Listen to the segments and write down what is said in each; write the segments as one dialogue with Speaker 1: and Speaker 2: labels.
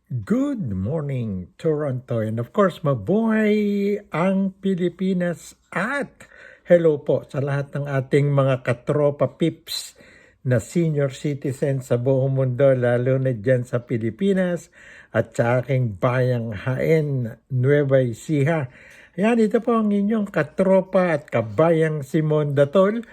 Speaker 1: Good morning, Toronto. And of course, mabuhay ang Pilipinas at hello po sa lahat ng ating mga katropa pips na senior citizen sa buong mundo, lalo na dyan sa Pilipinas at sa aking bayang Haen, Nueva Ecija. Ayan, ito po ang inyong katropa at kabayang Simon Datol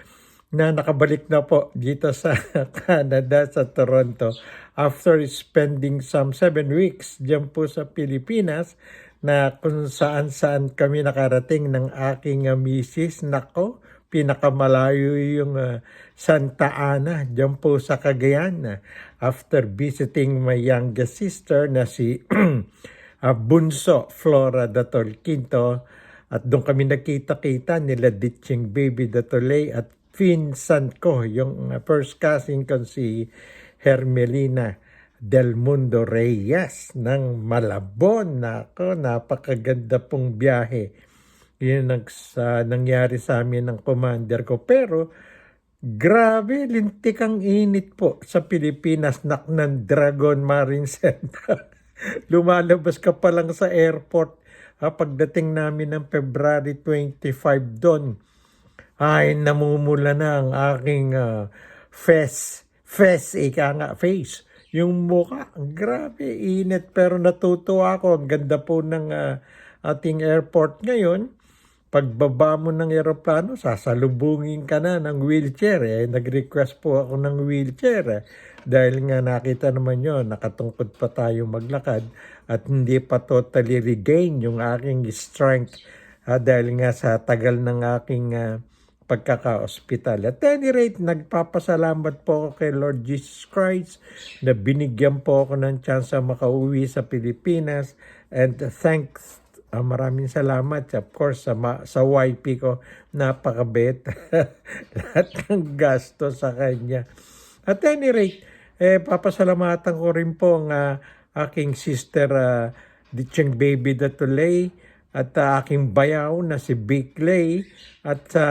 Speaker 1: na nakabalik na po dito sa Canada, sa Toronto, after spending some 7 weeks dyan po sa Pilipinas, na kung saan-saan kami nakarating ng aking misis. Nako, pinakamalayo yung Santa Ana, dyan po sa Cagayan, after visiting my youngest sister na si Bunso Flora Datol Quinto. At doon kami nakita-kita nila Ditching Baby Datolay at pinsan ko, yung first cousin ko si Hermelina Del Mundo Reyes ng Malabon. Nako, napakaganda pong biyahe. Yun ang nangyari sa amin ng commander ko. Pero grabe, lintik ang init po sa Pilipinas, ng Dragon Marine Center. Lumalabas ka pa lang sa airport. Pagdating namin ng February 25 doon, ay namumula na ang aking face, yung mukha. Grabe, init, pero natutuwa ako. Ang ganda po ng ating airport ngayon. Pagbaba mo ng eroplano, sasalubungin ka na ng wheelchair. Nag-request po ako ng wheelchair. Dahil nga nakita naman yun, nakatungkod pa tayo maglakad at hindi pa totally regain yung aking strength. Dahil nga sa tagal ng aking pagkaka-hospital. At any rate, nagpapasalamat po ako kay Lord Jesus Christ na binigyan po ako ng chance makauwi sa Pilipinas. And thanks, maraming salamat of course sa YP ko, napakabait. Lahat ng gasto sa kanya. At any rate, papasalamatan ko rin po ang aking sister Ditching Baby Datolay at aking bayaw na si Bigley at sa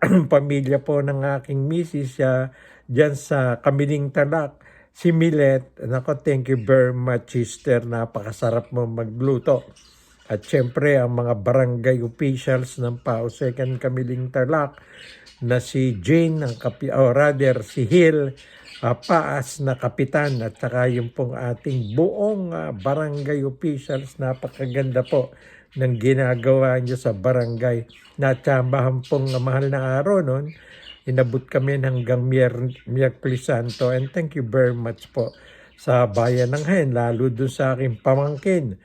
Speaker 1: pamilya po ng aking misis dyan sa Kamiling Talak, si Milet. Nako, thank you very much, sister. Napakasarap mo magluto. At syempre, ang mga barangay officials ng PAO Second Kamiling Talak na si Jane, si Hill, Paas na kapitan, at saka yung pong ating buong barangay officials. Napakaganda po ng ginagawa niyo sa barangay. Natsambahan pong mahal na araw noon. Inabot kami hanggang Miyerkules Santo. And thank you very much po sa bayan ng Haen, lalo doon sa aking pamangkin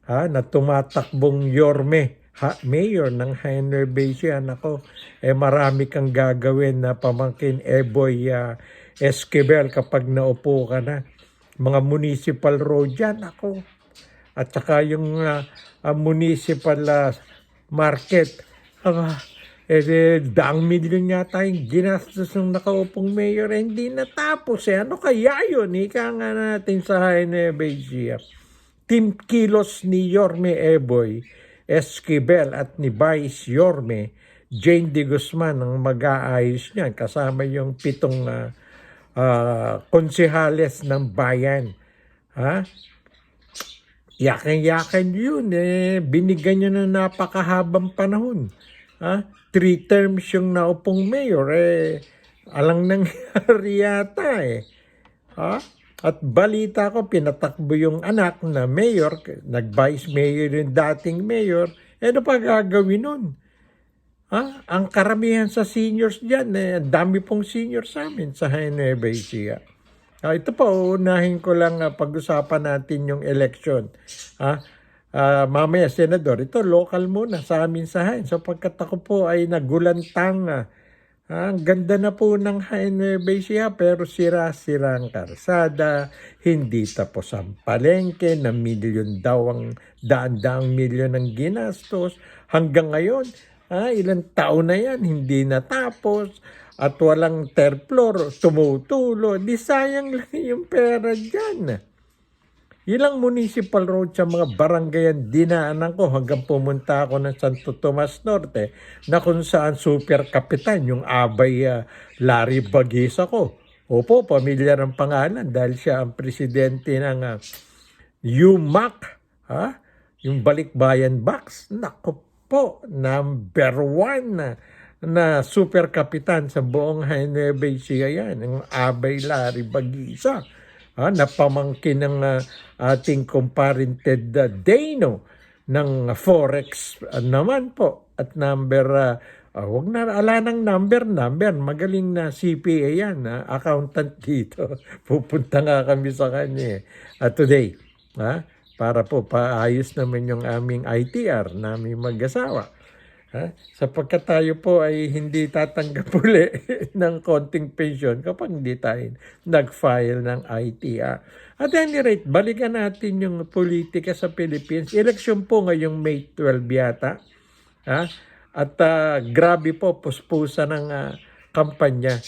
Speaker 1: na tumatakbong Yorme, mayor ng Haen Nueva Ecija. Ako, marami kang gagawin na pamangkin Eboy Esquivel kapag naupo ka na. Mga municipal road yan, ako. At saka yung municipal market, daang milyon yata yung ginastos ng nakaupong mayor, hindi natapos. Ano kaya yun? Ika nga natin sa Haen Nueva Ecija. Team kilos ni Yorme Eboy Esquivel at ni Vice Yorme Jane de Guzman ang mag-aayos niyan, kasama yung 7 konsehales ng bayan. Yakan-yakan yun. Binigyan nyo ng napakahabang panahon. 3 terms yung naupong mayor. Alang nangyari yata . At balita ko, pinatakbo yung anak na mayor, nag-vice mayor yung dating mayor. Ano pa gagawin nun? Ang karamihan sa seniors dyan, dami pong seniors sa amin sa Haen Nueva Ecija. Ito po, unahin ko lang pag-usapan natin yung election. Mamaya, Senador, ito local muna sa amin sa Haen. Sapagkat ako po ay nagulantang. Ang ganda na po ng Haen Nueva Ecija, pero sira-sira ang karsada, hindi tapos ang palengke, na milyon daw ang daan-daang milyon ang ginastos. Hanggang ngayon, ilang taon na yan, hindi natapos. At walang third floor, tumutulo. Di sayang lang yung pera dyan. Ilang municipal road sa mga barangayan dinaanan ko hanggang pumunta ako ng Santo Tomas Norte, na kung saan super kapitan yung Abay Larry Bagisa ko. Opo, pamilyar ang pangalan dahil siya ang presidente ng UMAC, yung Balikbayan Box, nako po, number 1 na super kapitan sa buong Nueva Ecija yan, ang Abay Larry Bagisa, na pamangkin ng ating comparented Dano ng Forex naman po. At number, wag na, ala ng number, magaling na CPA yan, accountant dito. Pupunta nga kami sa kanya today, para po paayos naman yung aming ITR namin mag-asawa. Sapagkat tayo po ay hindi tatanggap uli ng konting pension kapag hindi tayo nag-file ng ITR. At any rate, balikan natin yung politika sa Philippines. Eleksyon po ngayong May 12 yata. At grabe po, puspusa ng kampanya.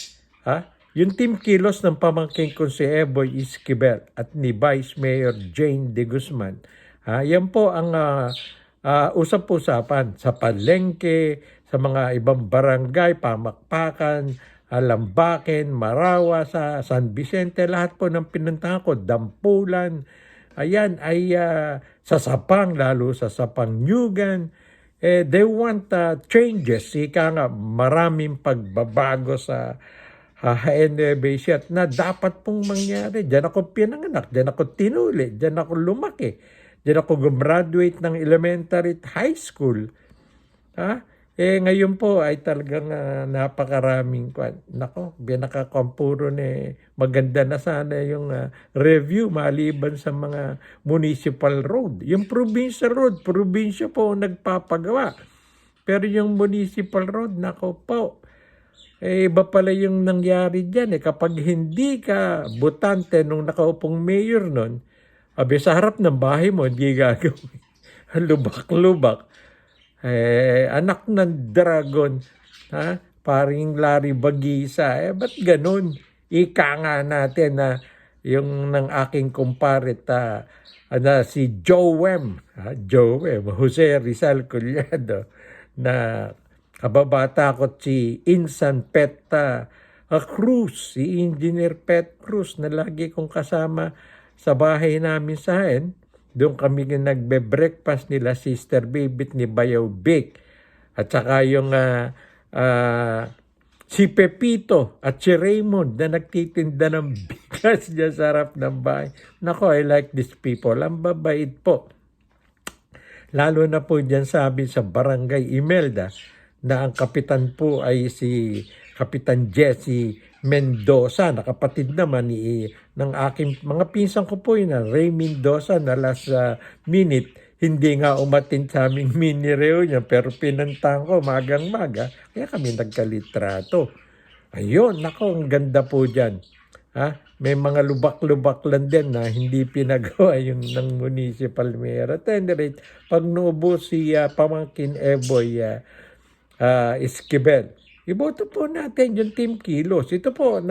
Speaker 1: Yung Team Kilos ng pamangkin ko si Eboy Esquivel at ni Vice Mayor Jane De Guzman. Yan po ang usap-usapan sa palengke, sa mga ibang barangay, Pamakpakan, Lambaken, Marawa, sa San Vicente, lahat po ng pinuntahan ko, Dampulan, ayan ay sa Sapang, lalo sa Sapang Nyugan. They want changes, ika nga maraming pagbabago sa Nueva Ecija na dapat pong mangyari. Diyan ako pinanganak, diyan ako tinuli, diyan ako lumaki. Diyan ako gumraduate ng elementary at high school. Ngayon po ay talagang napakaraming binakakumpuro maganda na sana yung review maliban sa mga municipal road. Yung provincial road, probinsya po nagpapagawa. Pero yung municipal road, nako po, iba pala yung nangyari dyan. Kapag hindi ka butante nung nakaupong mayor nun, sa harap ng bahay mo, hindi gagawin. Lubak-lubak. Anak ng dragon, paring Larry Bagisa. Ba't ganun? Ika nga natin na yung ng aking kumparet si Joem, Jose Rizal Collado, na kababata ko si Insan Pet Cruz, si Engineer Pet Cruz na lagi kong kasama sa bahay namin sa Hain. Doon kami nagbe-breakfast nila Sister Bibit ni Bayaw Bake. At saka yung si Pepito at si Raymond na nagtitinda ng bigas dyan sa harap ng bahay. Nako, I like these people. Ang babait po. Lalo na po dyan sabi sa Barangay Imelda na ang kapitan po ay si Kapitan Jesse Mendoza, na kapatid naman ng aking mga pinsan ko po yun, Ray Mendoza, na last minute hindi nga umatin sa aming mini reunion pero pinantang ko magang-maga, kaya kami nagkalitrato. Ayun, nako, ang ganda po dyan. May mga lubak-lubak lang din na hindi pinagawa yung ng municipal mayor. At any rate, pag naubo si pamangkin Eboy Esquivel, iboto po natin yung Team Kilos. Ito po,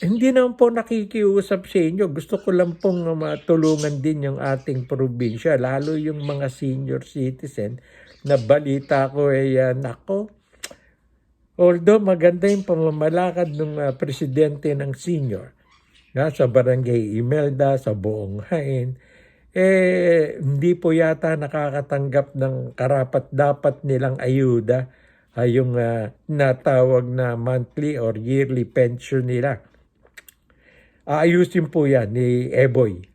Speaker 1: hindi naman po nakikiusap sa inyo. Gusto ko lang pong matulungan din yung ating probinsya, lalo yung mga senior citizen na balita ko nako. Although maganda yung pamamalakad ng presidente ng senior sa Barangay Imelda, sa buong Hain, hindi po yata nakakatanggap ng karapat-dapat nilang ayuda, yung natawag na monthly or yearly pension nila. Aayusin po yan ni Eboy.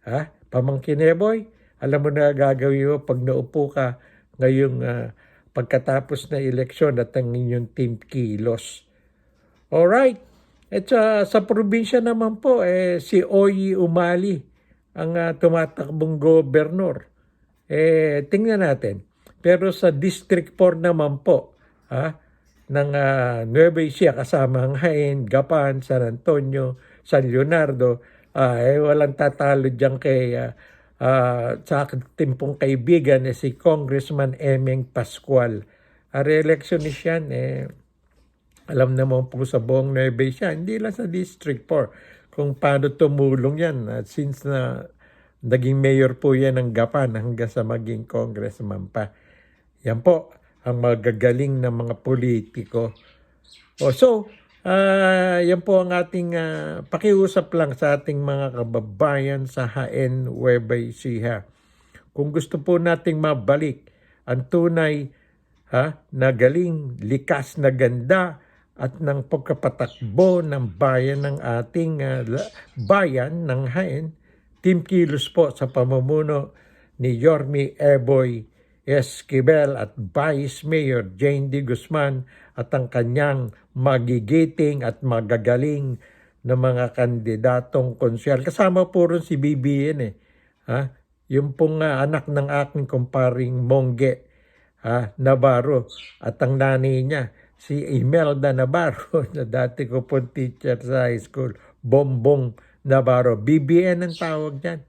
Speaker 1: Pamangkin Eboy, alam mo na gagawin mo pag naupo ka ngayong pagkatapos na eleksyon at ang inyong Team Kilos. Alright. At sa probinsya naman po, si Oyi Umali ang tumatakbong gobernador. Tingnan natin. Pero sa District 4 naman po, ng Nueva Ecija, kasama ang Hain, Gapan, San Antonio, San Leonardo, walang tatalo dyan kay sa aking pong kaibigan si Congressman Emeng Pascual. Re-electionist yan, alam naman po sa buong Nueva Ecija, hindi lang sa District 4, kung paano tumulong yan since na naging mayor po yan ng Gapan hanggang sa maging congressman pa. Yan po ang magagaling na mga politiko. So, Yan po ang ating pakiusap lang sa ating mga kababayan sa Jaén, Nueva Ecija. Kung gusto po nating mabalik ang tunay na galing, likas na ganda at ng pagkapatakbo ng bayan ng ating bayan ng Jaén, Team Kilos po sa pamumuno ni Yorme Eboy Esquivel at Vice Mayor Jane D. Guzman at ang kanyang magigiting at magagaling na mga kandidatong konsyal. Kasama po rin si BBN yung pong anak ng aking kumparing Mongge Navarro at ang nanay niya si Imelda Navarro na dati ko pong teacher sa high school, Bombong Navarro. BBN ang tawag niyan.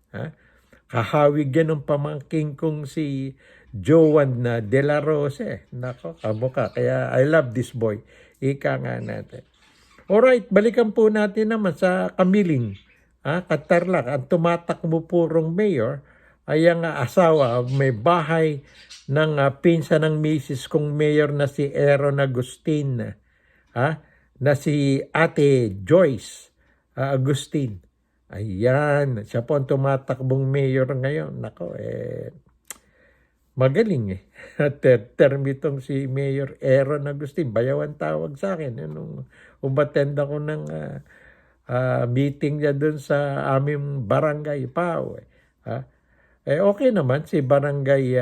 Speaker 1: Kahawig yan ng pamangking kong si Joan De La Rose. Nako, kamukha. Kaya I love this boy. Ika nga natin. Alright, balikan po natin naman sa Kamiling. Katarlac, ang tumatakbo purong mayor ay ang asawa, may bahay ng pinsan ng misis kong mayor na si Aaron Agustin. Na si Ate Joyce Agustin. Ayan, siya po ang tumatakbong mayor ngayon. Nako, magaling term itong si Mayor Aaron Agustin. Bayawan tawag sa akin. Nung umattend ako ng meeting niya dun sa aming barangay Pao. Okay naman si barangay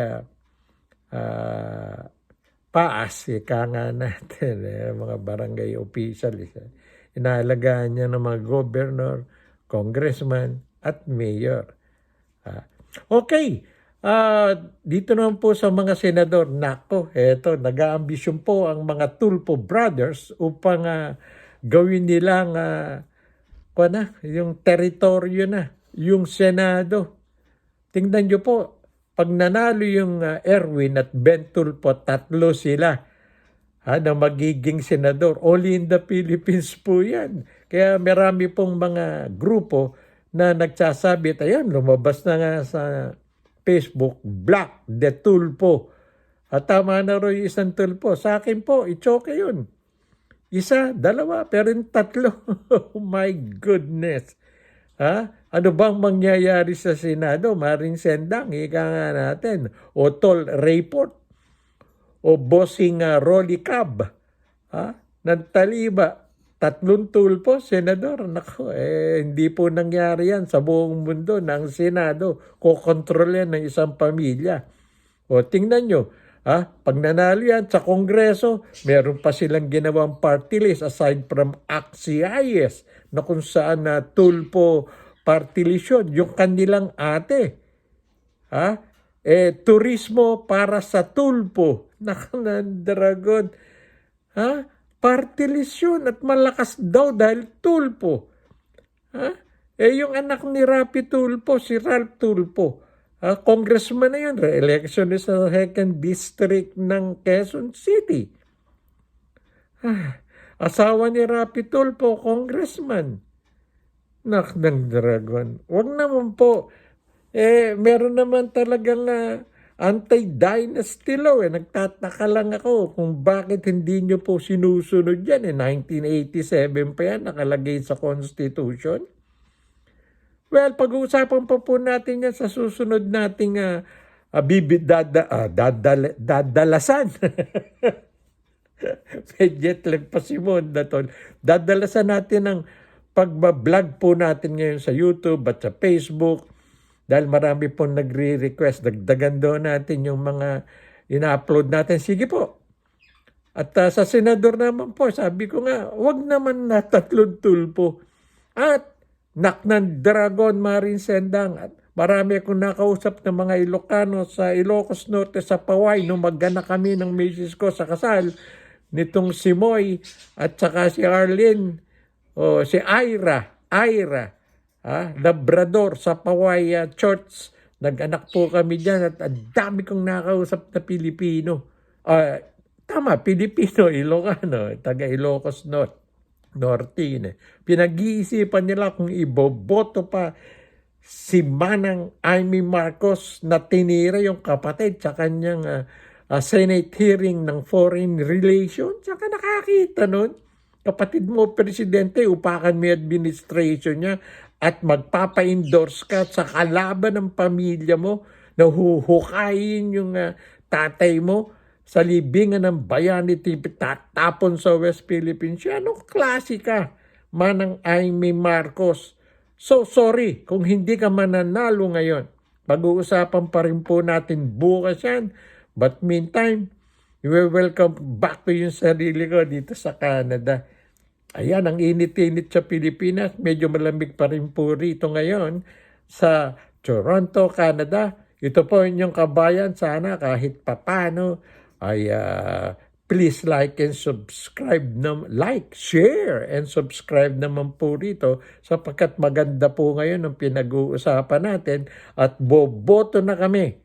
Speaker 1: Paas. Ika nga natin. Mga barangay officials. Inaalagaan niya ng mga governor, congressman at mayor. Okay. Dito naman po sa mga senador, nako, eto, nag-aambisyon po ang mga Tulfo brothers upang gawin nilang yung teritoryo na, yung Senado. Tingnan nyo po, pag nanalo yung Erwin at Ben Tulfo, 3 sila na magiging senador. Only in the Philippines po yan. Kaya marami pong mga grupo na nagsasabi, ayan, lumabas na nga sa Facebook, Black de Tulfo. At tama na rin isang Tulfo. Sa akin po, itsoke yun. 1, 2, pero 3. Oh my goodness. Ano bang mangyayari sa Senado? Maring Sendang, ika nga natin. O Tol Rayport. O Bossing Rolly Cab. Ng Taliba. 3 Tulfo, senador. Naku, hindi po nangyari yan sa buong mundo ng Senado. Kokontrol yan ng isang pamilya. O tingnan nyo, pag nanalo yan sa Kongreso, meron pa silang ginawang party list aside from ACT-CIS na kung saan Tulfo party list yun. Yung kanilang ate. Turismo para sa Tulfo. Nakanandragon. Party list yun at malakas daw dahil Tulfo. Yung anak ni Rapi Tulfo, si Ralph Tulfo, congressman na yun, re-election sa 2nd District ng Quezon City. Asawa ni Rapi Tulfo, congressman. Ng dragon. Wag naman po. Meron naman talagang anti-dynasty law. Nagtataka lang ako kung bakit hindi nyo po sinusunod yan. 1987 pa yan, nakalagay sa Constitution. Well, pag-uusapan pa po natin yan sa susunod nating dadalasan. May jet lag pa si Monda tol. Dadalasan natin ang pagbablog po natin ngayon sa YouTube at sa Facebook. Dahil marami pong nagre-request, dagdagan doon natin yung mga ina-upload natin. Sige po. At sa senador naman po, sabi ko nga, wag naman na 3 Tulfo. At Naknan Dragon, Marin Sendang. At marami akong nakausap ng mga Ilocano sa Ilocos Norte sa Paway nung magana kami ng misis ko sa kasal nitong si Moy at saka si Arlene o si Ira. Labrador sa Paway Church. Nag-anak po kami dyan at ang dami kong nakausap na Pilipino. Pilipino, Ilocano, taga Ilocos Norte. Pinag-iisipan nila kung iboboto pa si Manang Amy Marcos na tinira yung kapatid sa kanyang Senate hearing ng Foreign Relations. Saka nakakita nun. kapatid mo presidente, upakan mo yung administration niya at magpapa-endorse ka sa kalaban ng pamilya mo na huhukayin yung tatay mo sa libingan ng Bayani TV, tatapon sa West Philippines. Anong klase ka, Manang Aimee Marcos? So sorry kung hindi ka mananalo ngayon. Pag-uusapan pa rin po natin bukas yan. But meantime, you welcome back to yung sarili ko dito sa Canada. Ayan, ang init-init sa Pilipinas. Medyo malamig pa rin po rito ngayon sa Toronto, Canada. Ito po inyong kabayan. Sana kahit papano ay please like and subscribe. Share and subscribe naman po rito sapagkat maganda po ngayon ang pinag-uusapan natin at boboto na kami.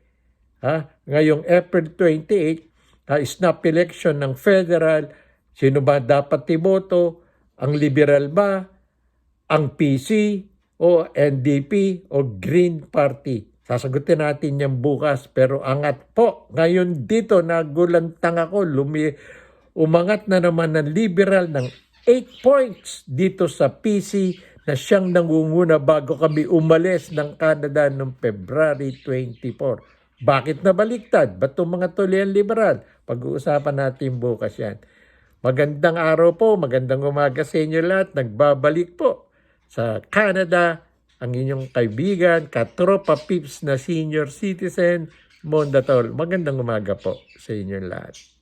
Speaker 1: Ngayong April 28, snap election ng federal. Sino ba dapat iboto? Ang liberal ba? Ang PC? O NDP? O Green Party? Sasagutin natin yan bukas. Pero angat po. Ngayon dito, nagulantang ako. Umangat na naman ng liberal ng 8 points dito sa PC na siyang nangunguna bago kami umalis ng Canada noong February 24. Bakit nabaliktad? Ba't itong mga tuloy liberal? Pag-uusapan natin bukas yan. Magandang araw po, magandang umaga sa inyo lahat. Nagbabalik po sa Canada ang inyong kaibigan, katropa pips na senior citizen, Mondatol. Magandang umaga po sa inyo lahat.